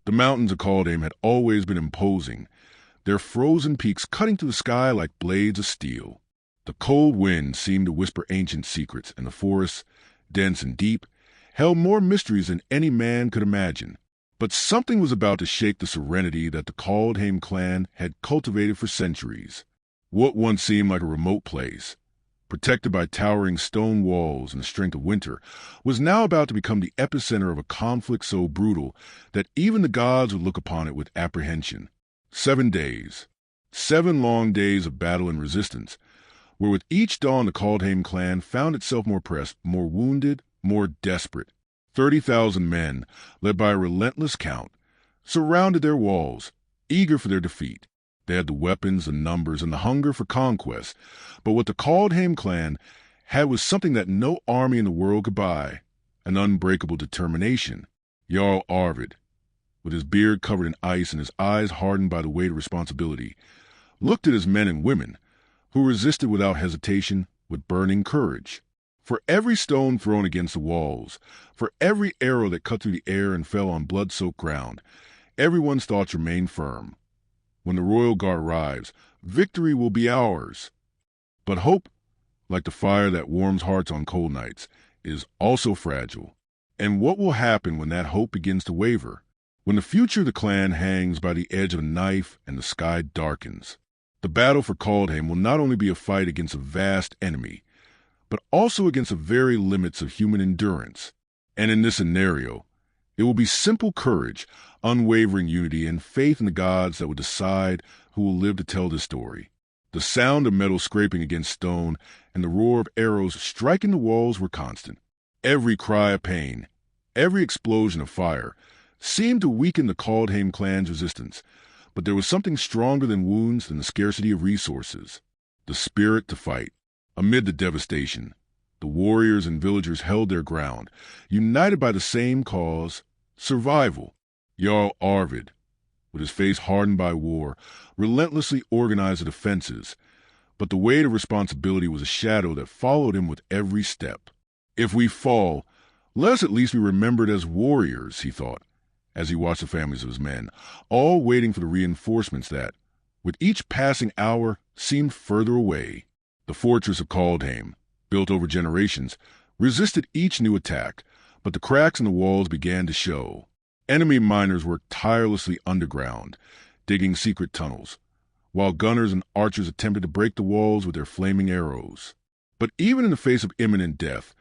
The mountains of Kaldheim had always been imposing, their frozen peaks cutting through the sky like blades of steel. The cold wind seemed to whisper ancient secrets, and the forests, dense and deep, held more mysteries than any man could imagine. But something was about to shake the serenity that the Kaldheim clan had cultivated for centuries. What once seemed like a remote place, protected by towering stone walls and the strength of winter, was now about to become the epicenter of a conflict so brutal that even the gods would look upon it with apprehension. 7 days, 7 long days of battle and resistance, where with each dawn the Kaldheim clan found itself more pressed, more wounded, more desperate. 30,000 men, led by a relentless count, surrounded their walls, eager for their defeat. They had the weapons, the numbers, and the hunger for conquest, but what the Kaldheim clan had was something that no army in the world could buy: an unbreakable determination. Jarl Arvid, with his beard covered in ice and his eyes hardened by the weight of responsibility, looked at his men and women, who resisted without hesitation, with burning courage. For every stone thrown against the walls, for every arrow that cut through the air and fell on blood-soaked ground, everyone's thoughts remained firm. When the royal guard arrives, victory will be ours. But hope, like the fire that warms hearts on cold nights, is also fragile. And what will happen when that hope begins to waver? When the future of the clan hangs by the edge of a knife and the sky darkens? The battle for Kaldheim will not only be a fight against a vast enemy, but also against the very limits of human endurance. And in this scenario, it will be simple courage, unwavering unity, and faith in the gods that will decide who will live to tell this story. The sound of metal scraping against stone and the roar of arrows striking the walls were constant. Every cry of pain, every explosion of fire, seemed to weaken the Kaldheim clan's resistance, but there was something stronger than wounds, than the scarcity of resources: the spirit to fight. Amid the devastation, the warriors and villagers held their ground, united by the same cause: survival. Jarl Arvid, with his face hardened by war, relentlessly organized the defenses, but the weight of responsibility was a shadow that followed him with every step. If we fall, let us at least be remembered as warriors, he thought, as he watched the families of his men, all waiting for the reinforcements that, with each passing hour, seemed further away. The fortress of Kaldheim, built over generations, resisted each new attack, but the cracks in the walls began to show. Enemy miners worked tirelessly underground, digging secret tunnels, while gunners and archers attempted to break the walls with their flaming arrows. But even in the face of imminent death,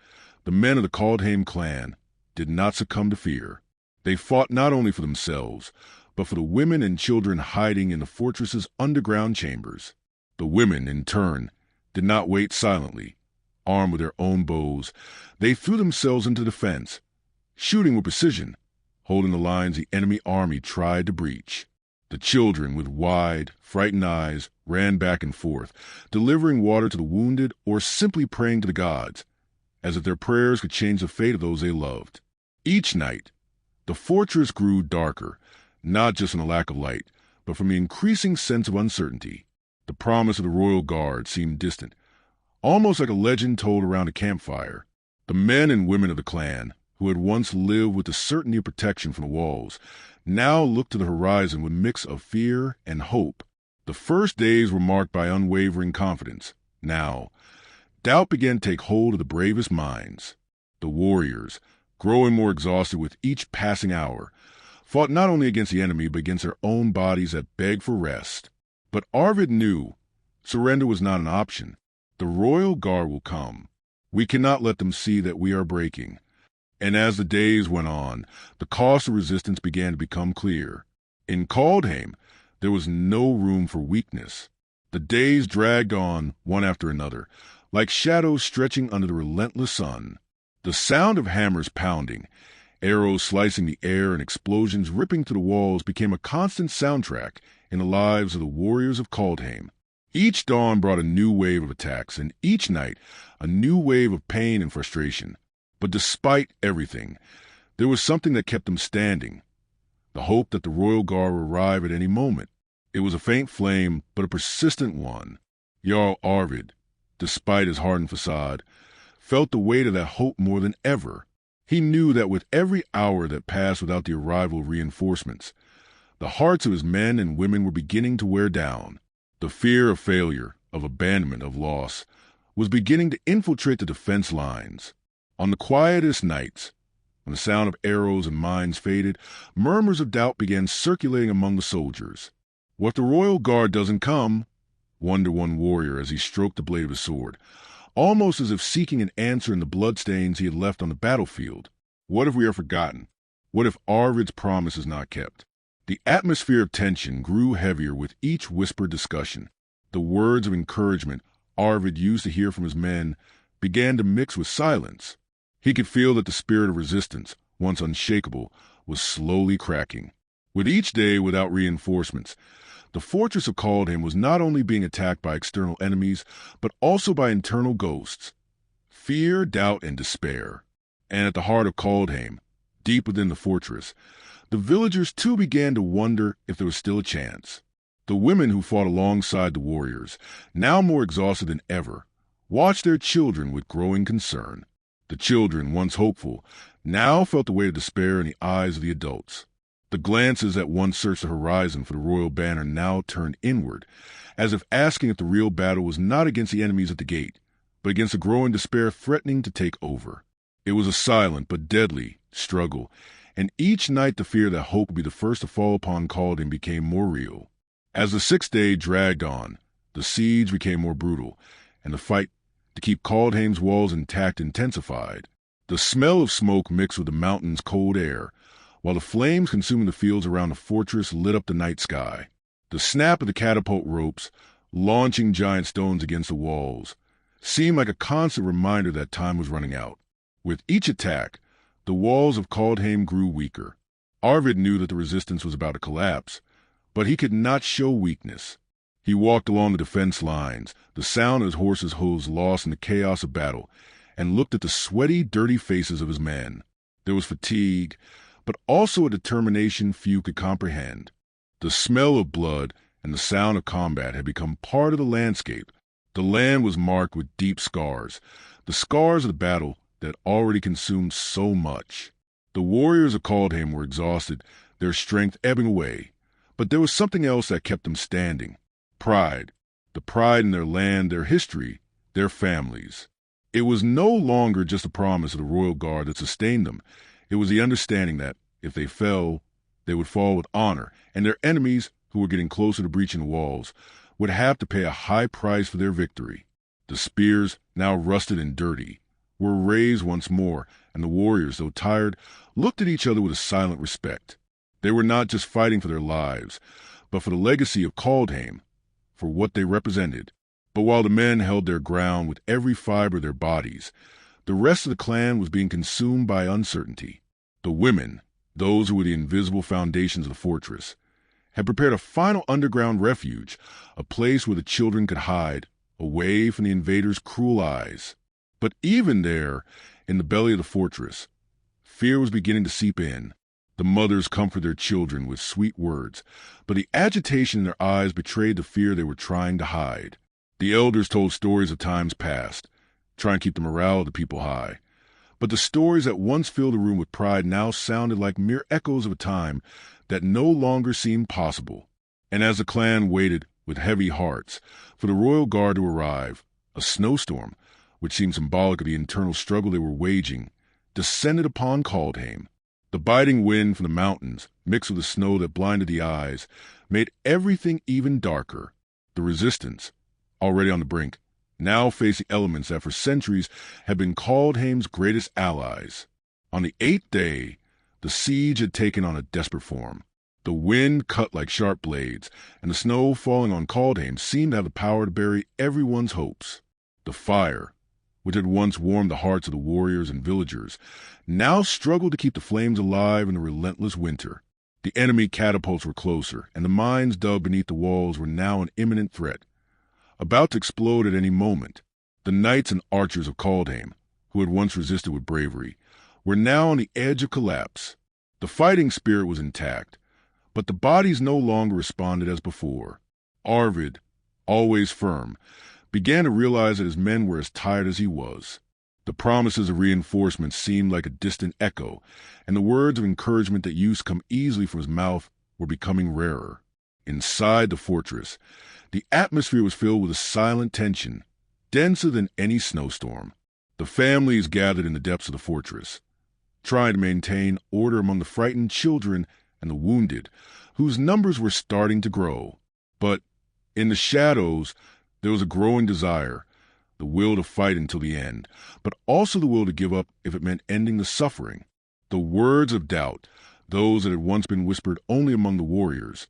the men of the Kaldheim clan did not succumb to fear. They fought not only for themselves, but for the women and children hiding in the fortress's underground chambers. The women, in turn, did not wait silently. Armed with their own bows, they threw themselves into defense, shooting with precision, holding the lines the enemy army tried to breach. The children, with wide, frightened eyes, ran back and forth, delivering water to the wounded or simply praying to the gods, as if their prayers could change the fate of those they loved. Each night, the fortress grew darker, not just from the lack of light, but from the increasing sense of uncertainty. The promise of the royal guard seemed distant, almost like a legend told around a campfire. The men and women of the clan, who had once lived with the certainty of protection from the walls, now looked to the horizon with a mix of fear and hope. The first days were marked by unwavering confidence. Now, doubt began to take hold of the bravest minds. The warriors, growing more exhausted with each passing hour, fought not only against the enemy but against their own bodies that begged for rest. But Arvid knew surrender was not an option. The royal guard will come. We cannot let them see that we are breaking. And as the days went on, the cost of resistance began to become clear. In Kaldheim, there was no room for weakness. The days dragged on, one after another, like shadows stretching under the relentless sun. The sound of hammers pounding, arrows slicing the air, and explosions ripping through the walls became a constant soundtrack in the lives of the warriors of Kaldheim. Each dawn brought a new wave of attacks, and each night a new wave of pain and frustration. But despite everything, there was something that kept them standing: the hope that the royal guard would arrive at any moment. It was a faint flame, but a persistent one. Jarl Arvid, despite his hardened facade, felt the weight of that hope more than ever. He knew that with every hour that passed without the arrival of reinforcements, the hearts of his men and women were beginning to wear down. The fear of failure, of abandonment, of loss, was beginning to infiltrate the defense lines. On the quietest nights, when the sound of arrows and mines faded, murmurs of doubt began circulating among the soldiers. "What if the royal guard doesn't come?" wondered one warrior as he stroked the blade of his sword, almost as if seeking an answer in the bloodstains he had left on the battlefield. What if we are forgotten? What if Arvid's promise is not kept? The atmosphere of tension grew heavier with each whispered discussion. The words of encouragement Arvid used to hear from his men began to mix with silence. He could feel that the spirit of resistance, once unshakable, was slowly cracking. With each day without reinforcements, the fortress of Kaldheim was not only being attacked by external enemies, but also by internal ghosts. Fear, doubt, and despair. And at the heart of Kaldheim, deep within the fortress, the villagers too began to wonder if there was still a chance. The women who fought alongside the warriors, now more exhausted than ever, watched their children with growing concern. The children, once hopeful, now felt the weight of despair in the eyes of the adults. The glances that once searched the horizon for the royal banner now turned inward, as if asking if the real battle was not against the enemies at the gate, but against the growing despair threatening to take over. It was a silent but deadly struggle, and each night the fear that hope would be the first to fall upon Kaldheim became more real. As the sixth day dragged on, the siege became more brutal, and the fight to keep Kaldheim's walls intact intensified. The smell of smoke mixed with the mountain's cold air, while the flames consuming the fields around the fortress lit up the night sky. The snap of the catapult ropes, launching giant stones against the walls, seemed like a constant reminder that time was running out. With each attack, the walls of Kaldheim grew weaker. Arvid knew that the resistance was about to collapse, but he could not show weakness. He walked along the defense lines, the sound of his horse's hooves lost in the chaos of battle, and looked at the sweaty, dirty faces of his men. There was fatigue, but also a determination few could comprehend. The smell of blood and the sound of combat had become part of the landscape. The land was marked with deep scars, the scars of the battle that already consumed so much. The warriors of Kaldheim were exhausted, their strength ebbing away, but there was something else that kept them standing. Pride. The pride in their land, their history, their families. It was no longer just a promise of the royal guard that sustained them. It was the understanding that, if they fell, they would fall with honor, and their enemies, who were getting closer to breaching the walls, would have to pay a high price for their victory. The spears, now rusted and dirty, were raised once more, and the warriors, though tired, looked at each other with a silent respect. They were not just fighting for their lives, but for the legacy of Kaldheim, for what they represented. But while the men held their ground with every fiber of their bodies, the rest of the clan was being consumed by uncertainty. The women, those who were the invisible foundations of the fortress, had prepared a final underground refuge, a place where the children could hide, away from the invaders' cruel eyes. But even there, in the belly of the fortress, fear was beginning to seep in. The mothers comforted their children with sweet words, but the agitation in their eyes betrayed the fear they were trying to hide. The elders told stories of times past, trying to keep the morale of the people high. But the stories that once filled the room with pride now sounded like mere echoes of a time that no longer seemed possible. And as the clan waited with heavy hearts for the royal guard to arrive, a snowstorm, which seemed symbolic of the internal struggle they were waging, descended upon Kaldheim. The biting wind from the mountains, mixed with the snow that blinded the eyes, made everything even darker. The resistance, already on the brink, now faced the elements that for centuries had been Kaldheim's greatest allies. On the 8th day, the siege had taken on a desperate form. The wind cut like sharp blades, and the snow falling on Kaldheim seemed to have the power to bury everyone's hopes. The fire, which had once warmed the hearts of the warriors and villagers, now struggled to keep the flames alive in the relentless winter. The enemy catapults were closer, and the mines dug beneath the walls were now an imminent threat, about to explode at any moment. The knights and archers of Kaldheim, who had once resisted with bravery, were now on the edge of collapse. The fighting spirit was intact, but the bodies no longer responded as before. Arvid, always firm, began to realize that his men were as tired as he was. The promises of reinforcements seemed like a distant echo, and the words of encouragement that used to come easily from his mouth were becoming rarer. Inside the fortress, the atmosphere was filled with a silent tension, denser than any snowstorm. The families gathered in the depths of the fortress, trying to maintain order among the frightened children and the wounded, whose numbers were starting to grow. But in the shadows, there was a growing desire, the will to fight until the end, but also the will to give up if it meant ending the suffering. The words of doubt, those that had once been whispered only among the warriors,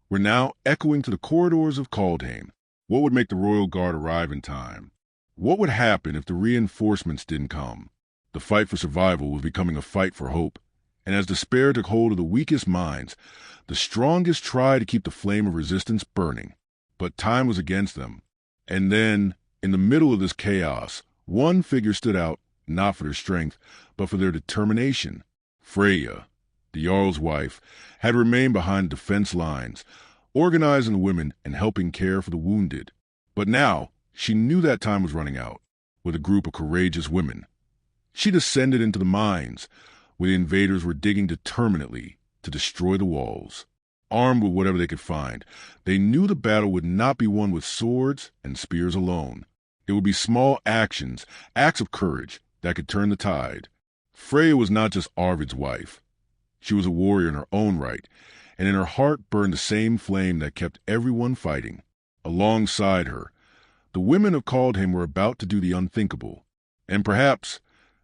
were now echoing to the corridors of Kaldheim. What would make the royal guard arrive in time? What would happen if the reinforcements didn't come? The fight for survival was becoming a fight for hope, and as despair took hold of the weakest minds, the strongest tried to keep the flame of resistance burning. But time was against them. And then, in the middle of this chaos, one figure stood out, not for their strength, but for their determination. Freya, the Jarl's wife, had remained behind the defense lines, organizing the women and helping care for the wounded. But now, she knew that time was running out. With a group of courageous women, she descended into the mines, where the invaders were digging determinedly to destroy the walls. Armed with whatever they could find, they knew the battle would not be won with swords and spears alone. It would be small actions, acts of courage, that could turn the tide. Freya was not just Arvid's wife. She was a warrior in her own right, and in her heart burned the same flame that kept everyone fighting. Alongside her, the women of Kaldheim were about to do the unthinkable, and perhaps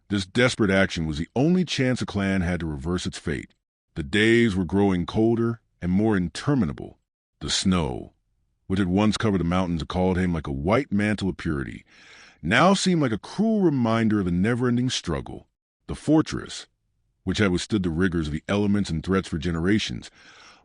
this desperate action was the only chance the clan had to reverse its fate. The days were growing colder and more interminable. The snow, which had once covered the mountains of Kaldheim like a white mantle of purity, now seemed like a cruel reminder of the never-ending struggle. The fortress, which had withstood the rigors of the elements and threats for generations,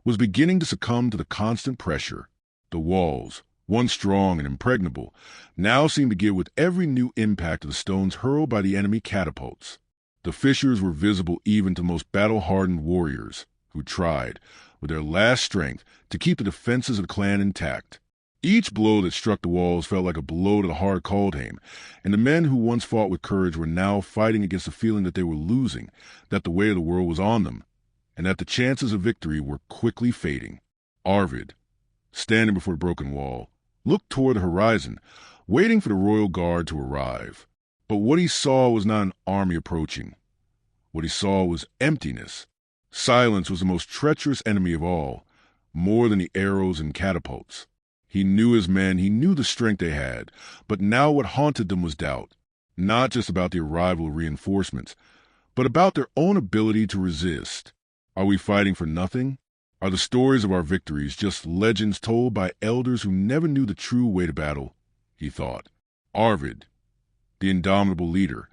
was beginning to succumb to the constant pressure. The walls, once strong and impregnable, now seemed to give with every new impact of the stones hurled by the enemy catapults. The fissures were visible even to the most battle-hardened warriors, who tried, with their last strength, to keep the defenses of the clan intact. Each blow that struck the walls felt like a blow to the heart of Kaldheim, and the men who once fought with courage were now fighting against the feeling that they were losing, that the weight of the world was on them, and that the chances of victory were quickly fading. Arvid, standing before the broken wall, looked toward the horizon, waiting for the royal guard to arrive. But what he saw was not an army approaching. What he saw was emptiness. Silence was the most treacherous enemy of all, more than the arrows and catapults. He knew his men, he knew the strength they had, but now what haunted them was doubt, not just about the arrival of reinforcements, but about their own ability to resist. Are we fighting for nothing? Are the stories of our victories just legends told by elders who never knew the true way to battle? He thought. Arvid, the indomitable leader,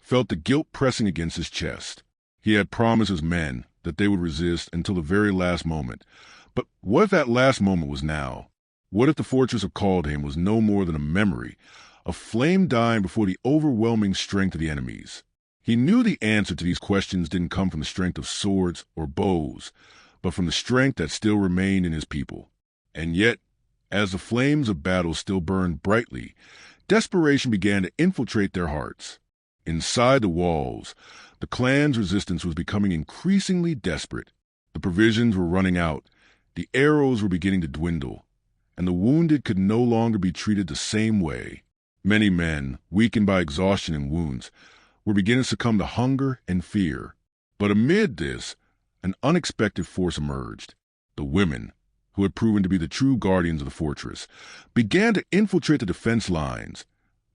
felt the guilt pressing against his chest. He had promised his men that they would resist until the very last moment. But what if that last moment was now? What if the fortress of Kaldheim was no more than a memory, a flame dying before the overwhelming strength of the enemies? He knew the answer to these questions didn't come from the strength of swords or bows, but from the strength that still remained in his people. And yet, as the flames of battle still burned brightly, desperation began to infiltrate their hearts. Inside the walls, the clan's resistance was becoming increasingly desperate. The provisions were running out, the arrows were beginning to dwindle, and the wounded could no longer be treated the same way. Many men, weakened by exhaustion and wounds, were beginning to succumb to hunger and fear. But amid this, an unexpected force emerged. The women, who had proven to be the true guardians of the fortress, began to infiltrate the defense lines,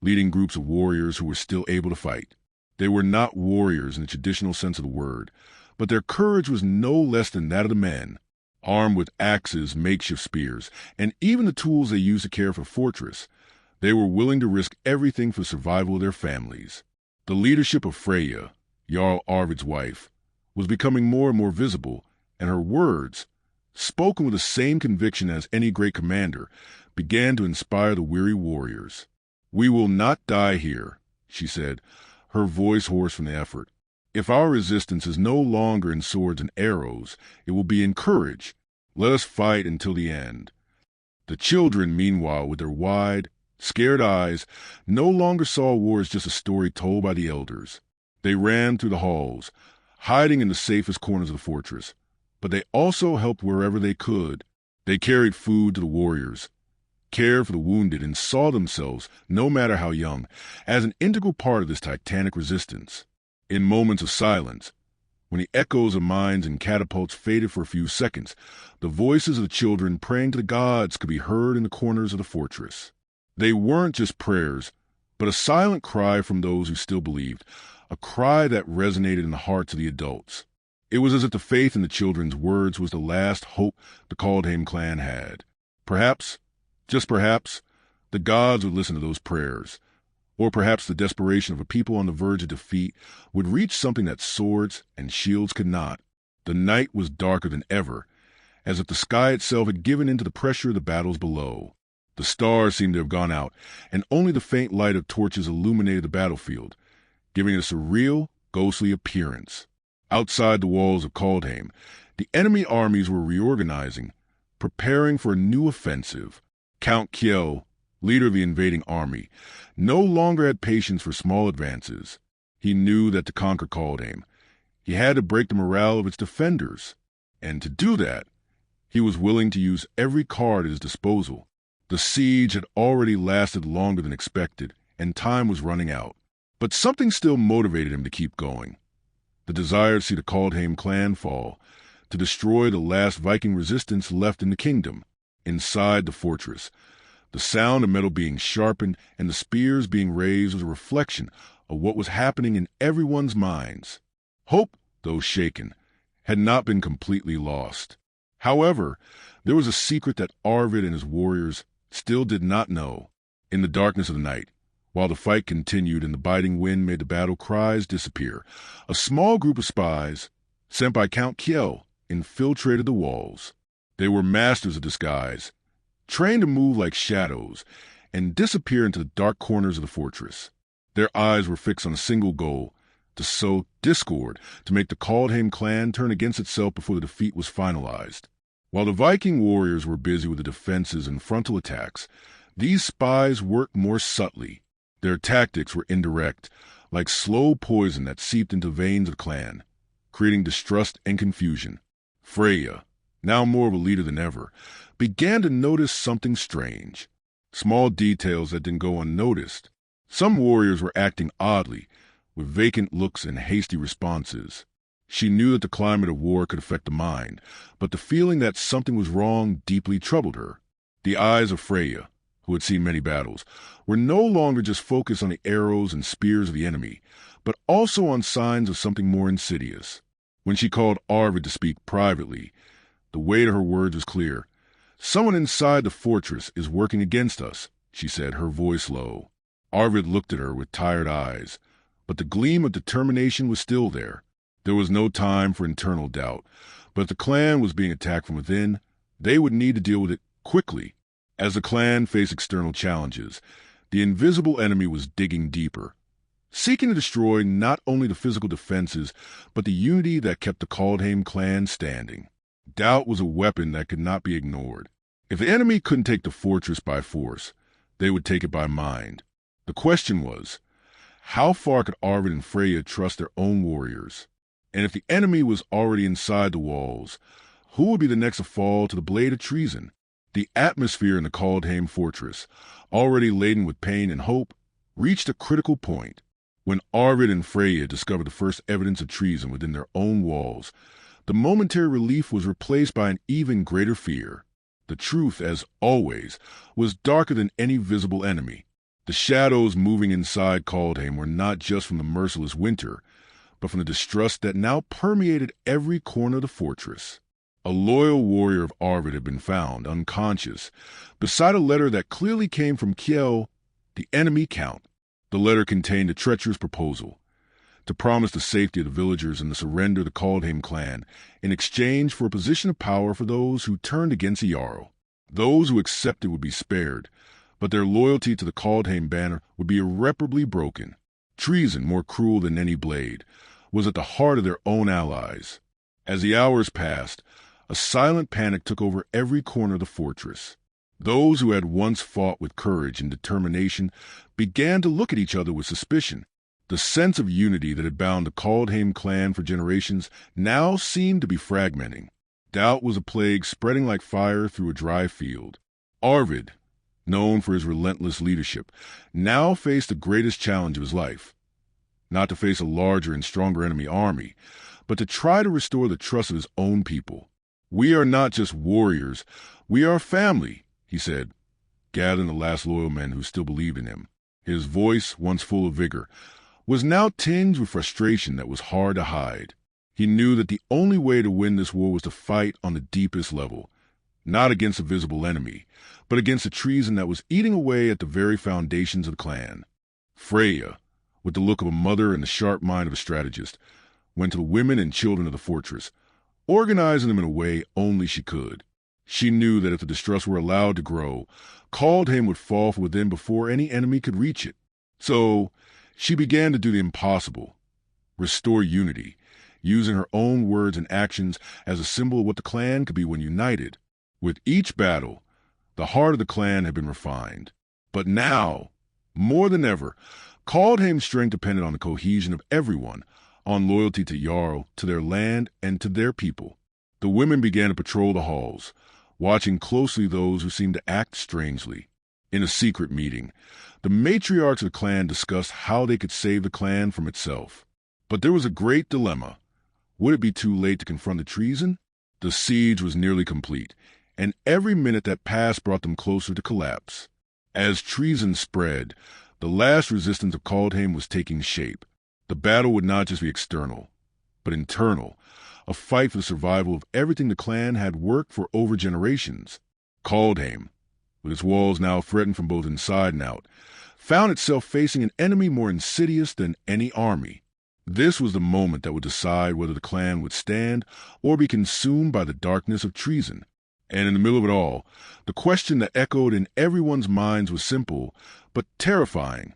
leading groups of warriors who were still able to fight. They were not warriors in the traditional sense of the word, but their courage was no less than that of the men. Armed with axes, makeshift spears, and even the tools they used to care for the fortress, they were willing to risk everything for the survival of their families. The leadership of Freya, Jarl Arvid's wife, was becoming more and more visible, and her words, spoken with the same conviction as any great commander, began to inspire the weary warriors. "We will not die here," she said, her voice hoarse from the effort. "If our resistance is no longer in swords and arrows, it will be in courage. Let us fight until the end." The children, meanwhile, with their wide, Scared eyes no longer saw war as just a story told by the elders. They ran through the halls, hiding in the safest corners of the fortress, but they also helped wherever they could. They carried food to the warriors, cared for the wounded, and saw themselves, no matter how young, as an integral part of this titanic resistance. In moments of silence, when the echoes of mines and catapults faded for a few seconds, the voices of the children praying to the gods could be heard in the corners of the fortress. They weren't just prayers, but a silent cry from those who still believed, a cry that resonated in the hearts of the adults. It was as if the faith in the children's words was the last hope the Kaldheim clan had. Perhaps, just perhaps, the gods would listen to those prayers, or perhaps the desperation of a people on the verge of defeat would reach something that swords and shields could not. The night was darker than ever, as if the sky itself had given in to the pressure of the battles below. The stars seemed to have gone out, and only the faint light of torches illuminated the battlefield, giving it a surreal, ghostly appearance. Outside the walls of Kaldheim, the enemy armies were reorganizing, preparing for a new offensive. Count Kjell, leader of the invading army, no longer had patience for small advances. He knew that to conquer Kaldheim, he had to break the morale of its defenders. And to do that, he was willing to use every card at his disposal. The siege had already lasted longer than expected, and time was running out. But something still motivated him to keep going. The desire to see the Kaldheim clan fall, to destroy the last Viking resistance left in the kingdom. Inside the fortress, the sound of metal being sharpened and the spears being raised was a reflection of what was happening in everyone's minds. Hope, though shaken, had not been completely lost. However, there was a secret that Arvid and his warriors still did not know. In the darkness of the night, while the fight continued and the biting wind made the battle cries disappear, a small group of spies, sent by Count Kjell, infiltrated the walls. They were masters of disguise, trained to move like shadows and disappear into the dark corners of the fortress. Their eyes were fixed on a single goal, to sow discord, to make the Kaldheim clan turn against itself before the defeat was finalized. While the Viking warriors were busy with the defenses and frontal attacks, these spies worked more subtly. Their tactics were indirect, like slow poison that seeped into veins of the clan, creating distrust and confusion. Freya, now more of a leader than ever, began to notice something strange. Small details that didn't go unnoticed. Some warriors were acting oddly, with vacant looks and hasty responses. She knew that the climate of war could affect the mind, but the feeling that something was wrong deeply troubled her. The eyes of Freya, who had seen many battles, were no longer just focused on the arrows and spears of the enemy, but also on signs of something more insidious. When she called Arvid to speak privately, the weight of her words was clear. "Someone inside the fortress is working against us," she said, her voice low. Arvid looked at her with tired eyes, but the gleam of determination was still there. There was no time for internal doubt, but if the clan was being attacked from within, they would need to deal with it quickly. As the clan faced external challenges, the invisible enemy was digging deeper, seeking to destroy not only the physical defenses, but the unity that kept the Kaldheim clan standing. Doubt was a weapon that could not be ignored. If the enemy couldn't take the fortress by force, they would take it by mind. The question was, how far could Arvid and Freya trust their own warriors? And if the enemy was already inside the walls, who would be the next to fall to the blade of treason? The atmosphere in the Kaldheim fortress, already laden with pain and hope, reached a critical point. When Arvid and Freya discovered the first evidence of treason within their own walls, the momentary relief was replaced by an even greater fear. The truth, as always, was darker than any visible enemy. The shadows moving inside Kaldheim were not just from the merciless winter, but from the distrust that now permeated every corner of the fortress. A loyal warrior of Arvid had been found, unconscious, beside a letter that clearly came from Kjell, the enemy count. The letter contained a treacherous proposal, to promise the safety of the villagers and the surrender of the Kaldheim clan in exchange for a position of power for those who turned against the Jarl. Those who accepted would be spared, but their loyalty to the Kaldheim banner would be irreparably broken. Treason, more cruel than any blade, was at the heart of their own allies. As the hours passed, a silent panic took over every corner of the fortress. Those who had once fought with courage and determination began to look at each other with suspicion. The sense of unity that had bound the Kaldheim clan for generations now seemed to be fragmenting. Doubt was a plague spreading like fire through a dry field. Arvid, known for his relentless leadership, now faced the greatest challenge of his life. Not to face a larger and stronger enemy army, but to try to restore the trust of his own people. "We are not just warriors, we are family," he said, gathering the last loyal men who still believed in him. His voice, once full of vigor, was now tinged with frustration that was hard to hide. He knew that the only way to win this war was to fight on the deepest level, not against a visible enemy, but against a treason that was eating away at the very foundations of the clan. Freya, with the look of a mother and the sharp mind of a strategist, went to the women and children of the fortress, organizing them in a way only she could. She knew that if the distrust were allowed to grow, Kaldheim would fall from within before any enemy could reach it. So she began to do the impossible, restore unity, using her own words and actions as a symbol of what the clan could be when united. With each battle, the heart of the clan had been refined. But now, more than ever, Kaldheim's strength depended on the cohesion of everyone, on loyalty to Jarl, to their land, and to their people. The women began to patrol the halls, watching closely those who seemed to act strangely. In a secret meeting, the matriarchs of the clan discussed how they could save the clan from itself. But there was a great dilemma. Would it be too late to confront the treason? The siege was nearly complete, and every minute that passed brought them closer to collapse. As treason spread, the last resistance of Kaldheim was taking shape. The battle would not just be external, but internal, a fight for the survival of everything the clan had worked for over generations. Kaldheim, with its walls now threatened from both inside and out, found itself facing an enemy more insidious than any army. This was the moment that would decide whether the clan would stand or be consumed by the darkness of treason. And in the middle of it all, the question that echoed in everyone's minds was simple, but terrifying.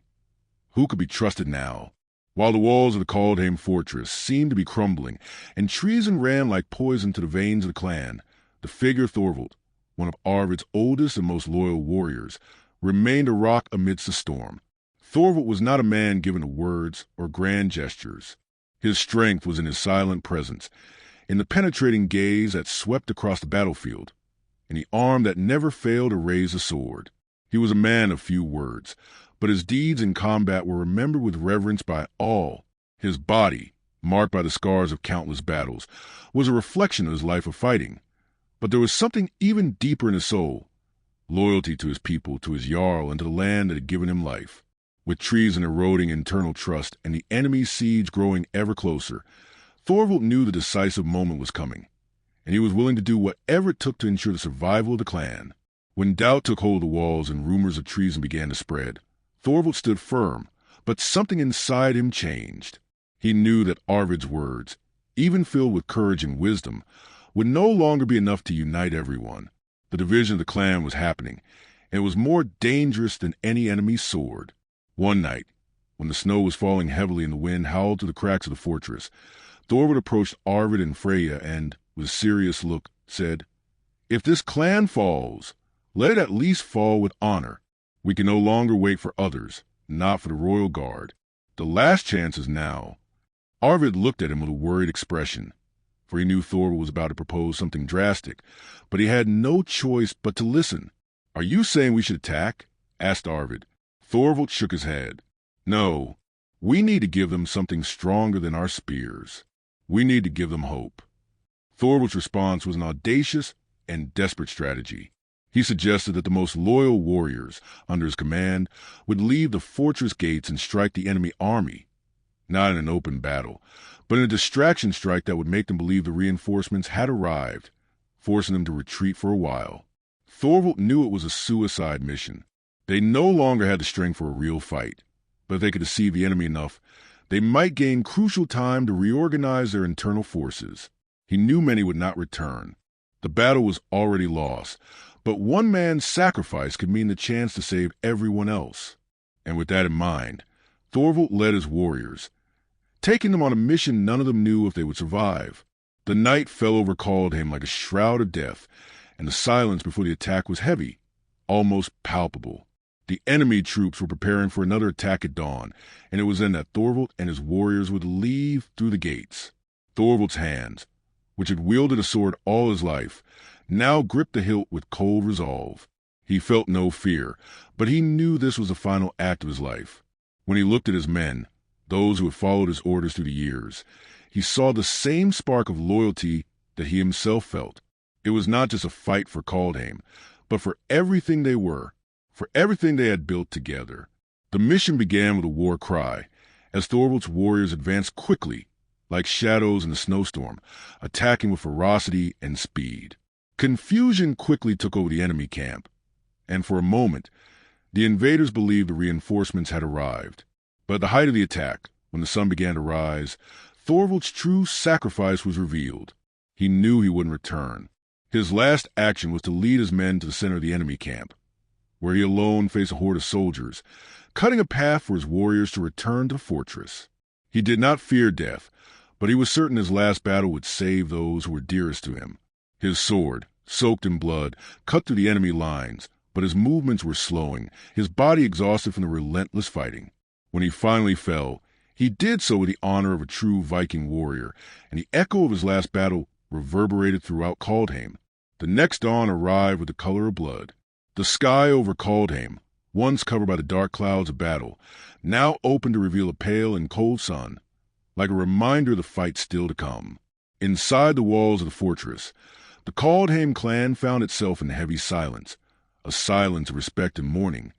Who could be trusted now? While the walls of the Kaldheim fortress seemed to be crumbling, and treason ran like poison to the veins of the clan, the figure Thorvald, one of Arvid's oldest and most loyal warriors, remained a rock amidst the storm. Thorvald was not a man given to words or grand gestures. His strength was in his silent presence, in the penetrating gaze that swept across the battlefield, in the arm that never failed to raise a sword. He was a man of few words, but his deeds in combat were remembered with reverence by all. His body, marked by the scars of countless battles, was a reflection of his life of fighting. But there was something even deeper in his soul, loyalty to his people, to his Jarl, and to the land that had given him life. With treason eroding internal trust and the enemy's siege growing ever closer, Thorvald knew the decisive moment was coming, and he was willing to do whatever it took to ensure the survival of the clan. When doubt took hold of the walls and rumors of treason began to spread, Thorvald stood firm, but something inside him changed. He knew that Arvid's words, even filled with courage and wisdom, would no longer be enough to unite everyone. The division of the clan was happening, and it was more dangerous than any enemy's sword. One night, when the snow was falling heavily and the wind howled through the cracks of the fortress, Thorvald approached Arvid and Freya and, with a serious look, said, "If this clan falls, let it at least fall with honor. We can no longer wait for others, not for the royal guard. The last chance is now." Arvid looked at him with a worried expression, for he knew Thorvald was about to propose something drastic, but he had no choice but to listen. "Are you saying we should attack?" asked Arvid. Thorvald shook his head. "No, we need to give them something stronger than our spears. We need to give them hope." Thorvald's response was an audacious and desperate strategy. He suggested that the most loyal warriors under his command would leave the fortress gates and strike the enemy army, not in an open battle, but in a distraction strike that would make them believe the reinforcements had arrived, forcing them to retreat for a while. Thorvald knew it was a suicide mission. They no longer had the strength for a real fight, but if they could deceive the enemy enough, they might gain crucial time to reorganize their internal forces. He knew many would not return. The battle was already lost, but one man's sacrifice could mean the chance to save everyone else. And with that in mind, Thorvald led his warriors, taking them on a mission none of them knew if they would survive. The night fell over Kaldheim like a shroud of death, and the silence before the attack was heavy, almost palpable. The enemy troops were preparing for another attack at dawn, and it was then that Thorvald and his warriors would leave through the gates. Thorvald's hands, which had wielded a sword all his life, now gripped the hilt with cold resolve. He felt no fear, but he knew this was the final act of his life. When he looked at his men, those who had followed his orders through the years, he saw the same spark of loyalty that he himself felt. It was not just a fight for Kaldheim, but for everything they were, for everything they had built together. The mission began with a war cry, as Thorvald's warriors advanced quickly, like shadows in a snowstorm, attacking with ferocity and speed. Confusion quickly took over the enemy camp, and for a moment, the invaders believed the reinforcements had arrived. But at the height of the attack, when the sun began to rise, Thorvald's true sacrifice was revealed. He knew he wouldn't return. His last action was to lead his men to the center of the enemy camp, where he alone faced a horde of soldiers, cutting a path for his warriors to return to the fortress. He did not fear death, but he was certain his last battle would save those who were dearest to him. His sword, soaked in blood, cut through the enemy lines, but his movements were slowing, his body exhausted from the relentless fighting. When he finally fell, he did so with the honor of a true Viking warrior, and the echo of his last battle reverberated throughout Kaldheim. The next dawn arrived with the color of blood. The sky over Kaldheim, once covered by the dark clouds of battle, now opened to reveal a pale and cold sun, like a reminder of the fight still to come. Inside the walls of the fortress, the Kaldheim clan found itself in heavy silence, a silence of respect and mourning,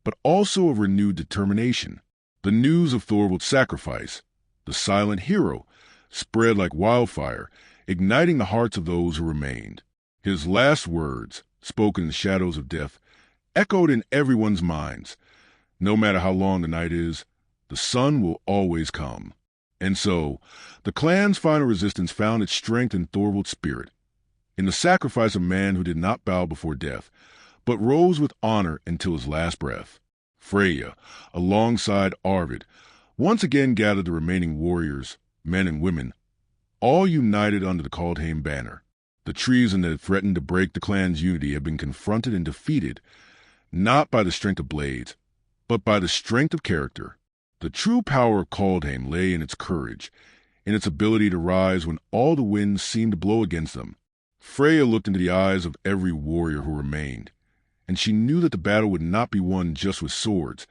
but also of renewed determination. The news of Thorvald's sacrifice, the silent hero, spread like wildfire, igniting the hearts of those who remained. His last words, spoken in the shadows of death, echoed in everyone's minds. No matter how long the night is, the sun will always come. And so, the clan's final resistance found its strength in Thorvald's spirit, in the sacrifice of a man who did not bow before death, but rose with honor until his last breath. Freya, alongside Arvid, once again gathered the remaining warriors, men and women, all united under the Kaldheim banner. The treason that had threatened to break the clan's unity had been confronted and defeated, not by the strength of blades, but by the strength of character. The true power of Kaldheim lay in its courage, in its ability to rise when all the winds seemed to blow against them. Freya looked into the eyes of every warrior who remained, and she knew that the battle would not be won just with swords,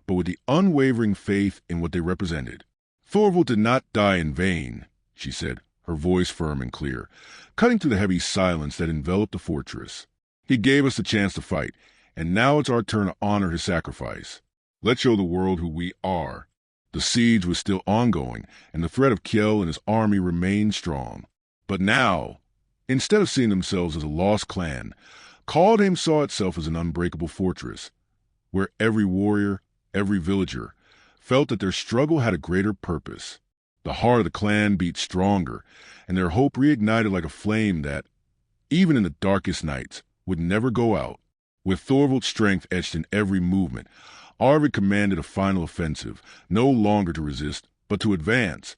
but with the unwavering faith in what they represented. "Thorvald did not die in vain," she said, her voice firm and clear, cutting through the heavy silence that enveloped the fortress. "He gave us the chance to fight, and now it's our turn to honor his sacrifice. Let's show the world who we are." The siege was still ongoing, and the threat of Kjell and his army remained strong. But now, instead of seeing themselves as a lost clan, Kaldheim saw itself as an unbreakable fortress, where every warrior, every villager, felt that their struggle had a greater purpose. The heart of the clan beat stronger, and their hope reignited like a flame that, even in the darkest nights, would never go out. With Thorvald's strength etched in every movement, Arvid commanded a final offensive, no longer to resist, but to advance,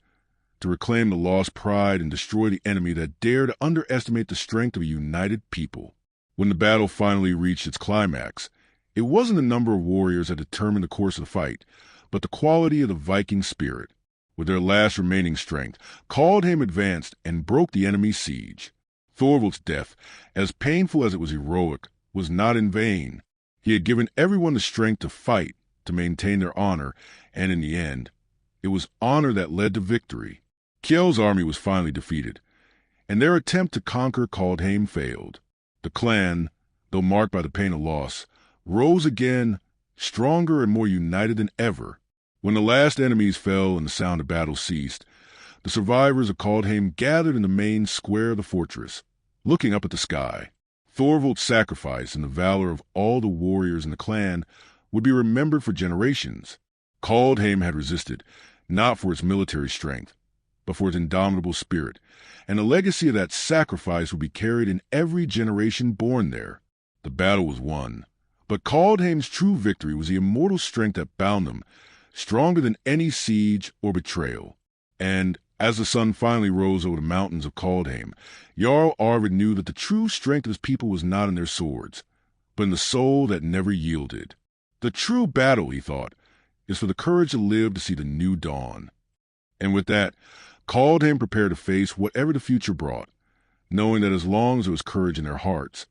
to reclaim the lost pride and destroy the enemy that dared to underestimate the strength of a united people. When the battle finally reached its climax, it wasn't the number of warriors that determined the course of the fight, but the quality of the Viking spirit. With their last remaining strength, Kaldheim advanced and broke the enemy's siege. Thorvald's death, as painful as it was heroic, was not in vain. He had given everyone the strength to fight, to maintain their honor, and in the end, it was honor that led to victory. Kjell's army was finally defeated, and their attempt to conquer Kaldheim failed. The clan, though marked by the pain of loss, rose again, stronger and more united than ever. When the last enemies fell and the sound of battle ceased, the survivors of Kaldheim gathered in the main square of the fortress, looking up at the sky. Thorvald's sacrifice and the valor of all the warriors in the clan would be remembered for generations. Kaldheim had resisted, not for its military strength, but for its indomitable spirit, and the legacy of that sacrifice would be carried in every generation born there. The battle was won, but Kaldheim's true victory was the immortal strength that bound them, stronger than any siege or betrayal. And as the sun finally rose over the mountains of Kaldheim, Jarl Arvid knew that the true strength of his people was not in their swords, but in the soul that never yielded. The true battle, he thought, is for the courage to live to see the new dawn. And with that, Kaldheim prepared to face whatever the future brought, knowing that as long as there was courage in their hearts,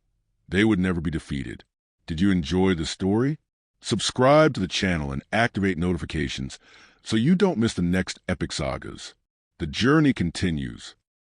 they would never be defeated. Did you enjoy the story? Subscribe to the channel and activate notifications so you don't miss the next epic sagas. The journey continues.